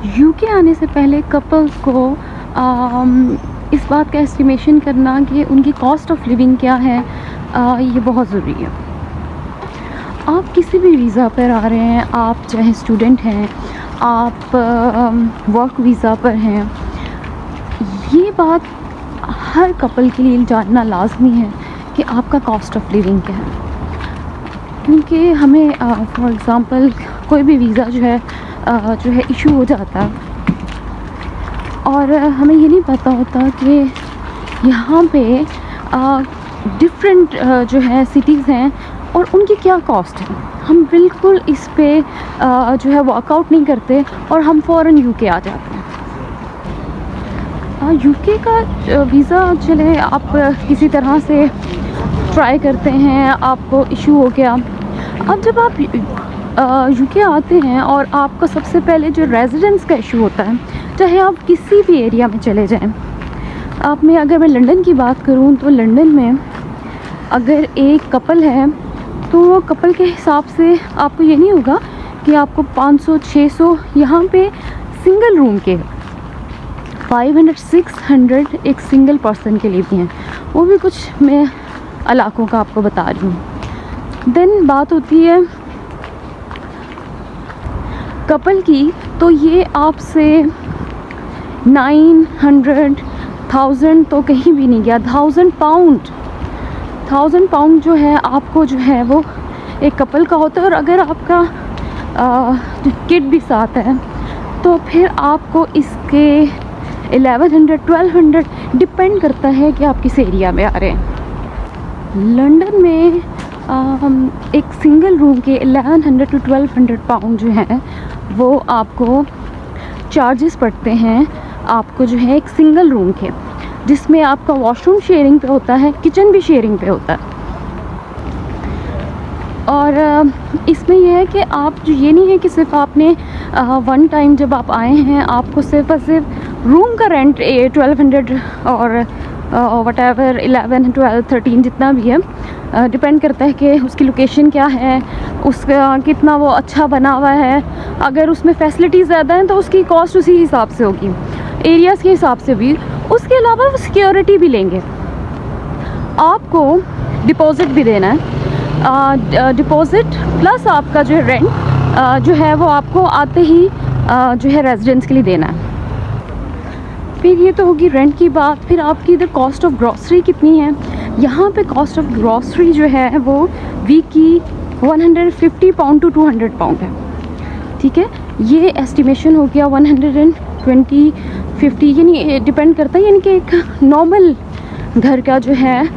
UK आने से पहले कपल्स को इस बात का एस्टिमेशन करना कि उनकी कॉस्ट ऑफ लिविंग क्या है, ये बहुत ज़रूरी है। आप किसी भी वीज़ा पर आ रहे हैं, आप चाहे स्टूडेंट हैं, आप वर्क वीज़ा पर हैं, ये बात हर कपल के लिए जानना लाजमी है कि आपका कॉस्ट ऑफ लिविंग क्या है। क्योंकि हमें फॉर एग्ज़ाम्पल कोई भी वीज़ा जो है इशू हो जाता है और हमें ये नहीं पता होता कि यहाँ पे डिफरेंट जो है सिटीज़ हैं और उनकी क्या कॉस्ट है। हम बिल्कुल इस पे जो है वर्कआउट नहीं करते और हम फ़ौरन यूके आ जाते हैं। यूके का वीज़ा चले आप किसी तरह से ट्राई करते हैं, आपको इशू हो गया। अब जब आप यूके आते हैं और आपका सबसे पहले जो रेजिडेंस का इशू होता है, चाहे आप किसी भी एरिया में चले जाएं। अगर मैं लंदन की बात करूं तो लंदन में अगर एक कपल है तो कपल के हिसाब से आपको ये नहीं होगा कि आपको 500-600 यहाँ पे सिंगल रूम के 500-600 एक सिंगल पर्सन के लिए भी हैं। वो भी कुछ मैं इलाकों का आपको बता रही हूँ। देन बात होती है कपल की, तो ये आपसे 900-1000 तो कहीं भी नहीं गया। 1000 पाउंड जो है आपको जो है वो एक कपल का होता है। और अगर आपका किड भी साथ है तो फिर आपको इसके 1100-1200 डिपेंड करता है कि आप किस एरिया में आ रहे हैं। लंदन में एक सिंगल रूम के 1100-1200 पाउंड जो है वो आपको चार्जेस पड़ते हैं आपको जो है एक सिंगल रूम के, जिसमें आपका वॉशरूम शेयरिंग पे होता है, किचन भी शेयरिंग पे होता है। और इसमें यह है कि आप जो ये नहीं है कि सिर्फ आपने वन टाइम जब आप आए हैं आपको सिर्फ और सिर्फ रूम का रेंट 1200 और वट एवर 11, 12, 13 जितना भी है, डिपेंड करता है कि उसकी लोकेशन क्या है, उसका कितना वो अच्छा बना हुआ है। अगर उसमें फैसिलिटीज़ ज़्यादा हैं तो उसकी कॉस्ट उसी हिसाब से होगी, एरियाज़ के हिसाब से भी। उसके अलावा वो सिक्योरिटी भी लेंगे, आपको डिपॉज़िट भी देना है। डिपॉज़िट प्लस आपका जो है रेंट जो है वो आपको आते ही जो है रेजिडेंस के लिए देना है। फिर ये तो होगी रेंट की बात। फिर आपकी इधर कॉस्ट ऑफ ग्रॉसरी कितनी है। यहाँ पे कॉस्ट ऑफ ग्रॉसरी जो है वो वीक की 150 पाउंड टू 200 पाउंड है। ठीक है, ये एस्टिमेशन हो गया 120-50, यानी डिपेंड करता है, यानी कि एक नॉर्मल घर का जो है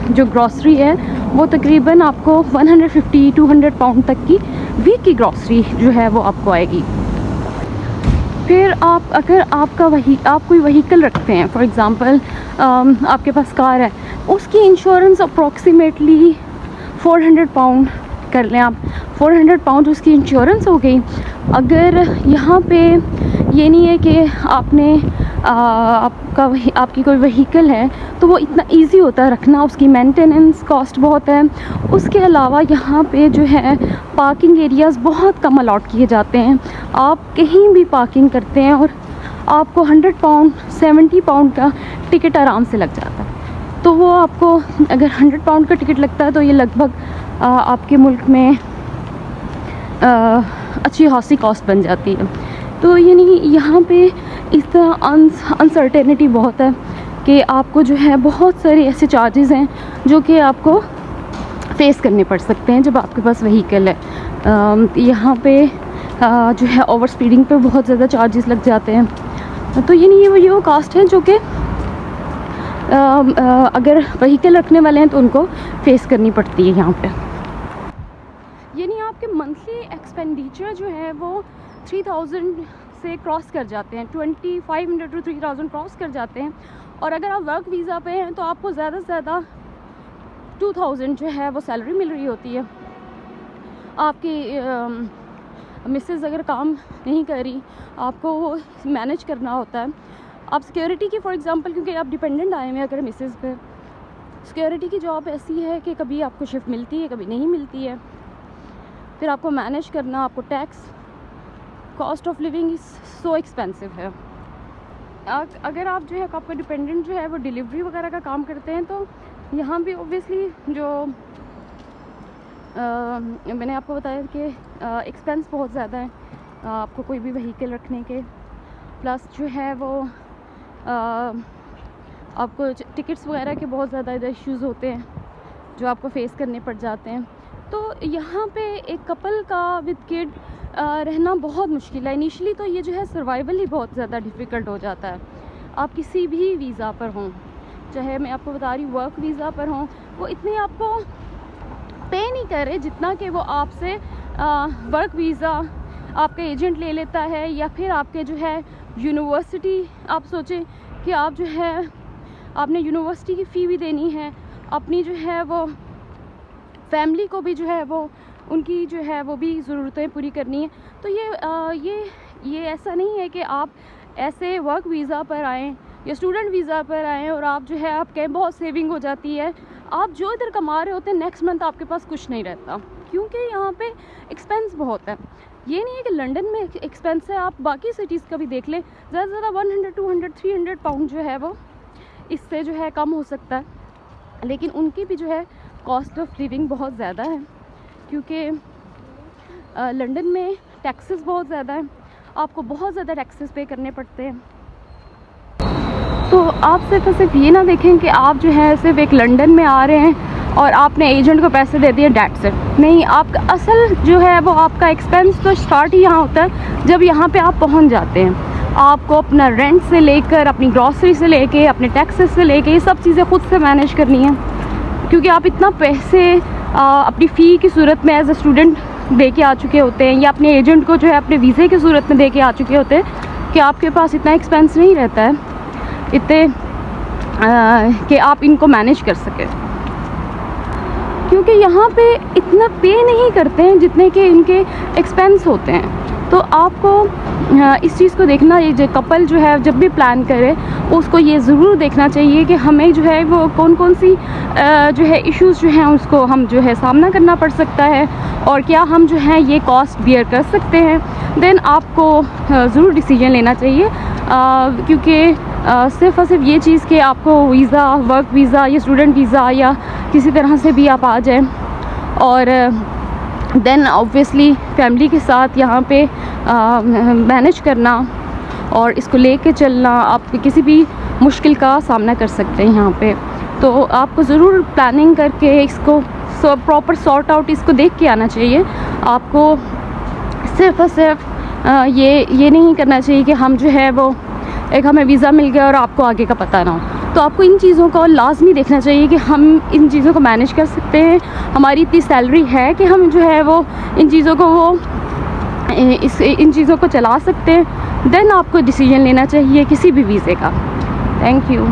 जो ग्रॉसरी है वो तकरीबन आपको 150-200 पाउंड तक की वीक की ग्रॉसरी जो है वो आपको आएगी। फिर अगर आप कोई व्हीकल रखते हैं, फॉर एग्ज़ाम्पल आपके पास कार है, उसकी इंश्योरेंस अप्रॉक्सीमेटली 400 पाउंड कर लें आप। 400 पाउंड उसकी इंश्योरेंस हो गई। अगर यहाँ पे ये नहीं है कि आपकी कोई व्हीकल है तो वो इतना इजी होता है रखना, उसकी मेंटेनेंस कॉस्ट बहुत है। उसके अलावा यहाँ पे जो है पार्किंग एरियाज़ बहुत कम अलॉट किए जाते हैं। आप कहीं भी पार्किंग करते हैं और आपको 100 पाउंड 70 पाउंड का टिकट आराम से लग जाता है। तो वो आपको अगर 100 पाउंड का टिकट लगता है तो ये लगभग आपके मुल्क में अच्छी खासी कॉस्ट बन जाती है। तो यानी यहाँ पे इस तरह अनसर्टेनिटी बहुत है कि आपको जो है बहुत सारे ऐसे चार्जेस हैं जो कि आपको फेस करने पड़ सकते हैं जब आपके पास व्हीकल है। यहाँ पे जो है ओवर स्पीडिंग पे बहुत ज़्यादा चार्जेस लग जाते हैं। तो ये वो कास्ट है जो कि अगर व्हीकल रखने वाले हैं तो उनको फेस करनी पड़ती है यहाँ पे। यानी आपके मंथली एक्सपेंडिचर जो है वो 3000 से क्रॉस कर जाते हैं, 2500 to 3000 क्रॉस कर जाते हैं। और अगर आप वर्क वीज़ा पे हैं तो आपको ज़्यादा से ज़्यादा 2000 जो है वो सैलरी मिल रही होती है। आपकी मिसेस अगर काम नहीं कर रही, आपको वो मैनेज करना होता है। आप सिक्योरिटी की फॉर एग्ज़ाम्पल, क्योंकि आप डिपेंडेंट आए हुए अगर मिसेस पे, सिक्योरिटी की जॉब ऐसी है कि कभी आपको शिफ्ट मिलती है, कभी नहीं मिलती है। फिर आपको मैनेज करना, आपको tax cost of living is so expensive है। अगर आप जो है आपका डिपेंडेंट जो है वो डिलीवरी वगैरह का काम करते हैं तो यहाँ भी ऑब्वियसली जो मैंने आपको बताया कि एक्सपेंस बहुत ज़्यादा है आपको कोई भी व्हीकल रखने के, प्लस जो है वो आपको टिकट्स वगैरह के बहुत ज़्यादा इधर इश्यूज़ होते हैं जो आपको फेस करने पड़ जाते हैं। तो यहाँ पे एक कपल का विद किड रहना बहुत मुश्किल है। इनिशियली तो ये जो है सर्वाइवल ही बहुत ज़्यादा डिफ़िकल्ट हो जाता है। आप किसी भी वीज़ा पर हों, चाहे मैं आपको बता रही हूँ वर्क वीज़ा पर हों, वो इतने आपको पे नहीं कर रहे जितना कि वो आपसे वर्क वीज़ा आपका एजेंट ले लेता है, या फिर आपके जो है यूनिवर्सिटी, आप सोचें कि आप जो है आपने यूनिवर्सिटी की फ़ी भी देनी है, अपनी जो है वो फैमिली को भी जो है वो उनकी जो है वो भी ज़रूरतें पूरी करनी है। तो ये ऐसा नहीं है कि आप ऐसे वर्क वीज़ा पर आएँ या स्टूडेंट वीज़ा पर आएँ और आप जो है आप कहें बहुत सेविंग हो जाती है, आप जो इधर कमा रहे होते हैं नेक्स्ट मंथ आपके पास कुछ नहीं रहता, क्योंकि यहाँ पे एक्सपेंस बहुत है। ये नहीं है कि लंदन में एक्सपेंस है, आप बाकी सिटीज़ का भी देख लें, ज़्यादा से ज़्यादा 100, 200, 300 पाउंड जो है वो इससे जो है कम हो सकता है, लेकिन उनकी भी जो है कॉस्ट ऑफ लिविंग बहुत ज़्यादा है, क्योंकि लंदन में टैक्सेस बहुत ज़्यादा हैं, आपको बहुत ज़्यादा टैक्सेस पे करने पड़ते हैं। तो आप सिर्फ ये ना देखें कि आप जो है सिर्फ एक लंदन में आ रहे हैं और आपने एजेंट को पैसे दे दिए, डेट्स इट। नहीं, आपका असल जो है वो आपका एक्सपेंस तो स्टार्ट ही यहाँ होता है जब यहाँ पे आप पहुँच जाते हैं। आपको अपना रेंट से लेकर अपनी ग्रॉसरी से लेके अपने टैक्सेस से लेके ये सब चीज़ें खुद से मैनेज करनी है, क्योंकि आप इतना पैसे अपनी फ़ी की सूरत में एज ए स्टूडेंट दे के आ चुके होते हैं, या अपने एजेंट को जो है अपने वीज़े की सूरत में दे के आ चुके होते हैं कि आपके पास इतना एक्सपेंस नहीं रहता है इतने कि आप इनको मैनेज कर सकें, क्योंकि यहाँ पे इतना पे नहीं करते हैं जितने के इनके एक्सपेंस होते हैं। तो आपको इस चीज़ को देखना, ये जो कपल जो है जब भी प्लान करे उसको ये ज़रूर देखना चाहिए कि हमें जो है वो कौन कौन सी जो है इश्यूज़ जो हैं उसको हम जो है सामना करना पड़ सकता है, और क्या हम जो है ये कॉस्ट बियर कर सकते हैं। देन आपको ज़रूर डिसीजन लेना चाहिए, क्योंकि सिर्फ़ और सिर्फ ये चीज़ कि आपको वीज़ा, वर्क वीज़ा या स्टूडेंट वीज़ा या किसी तरह से भी आप आ जाएं और देन ऑब्वियसली फैमिली के साथ यहाँ पे मैनेज करना और इसको लेके चलना, आप किसी भी मुश्किल का सामना कर सकते हैं यहाँ पे। तो आपको ज़रूर प्लानिंग करके इसको प्रॉपर सॉर्ट आउट इसको देख के आना चाहिए। आपको सिर्फ़ और सिर्फ ये नहीं करना चाहिए कि हम जो है वो एक हमें वीज़ा मिल गया और आपको आगे का पता ना हो। तो आपको इन चीज़ों को लाजमी देखना चाहिए कि हम इन चीज़ों को मैनेज कर सकते हैं, हमारी इतनी सैलरी है कि हम जो है वो इन चीज़ों को चला सकते हैं। देन आपको डिसीजन लेना चाहिए किसी भी वीज़े का। Thank you.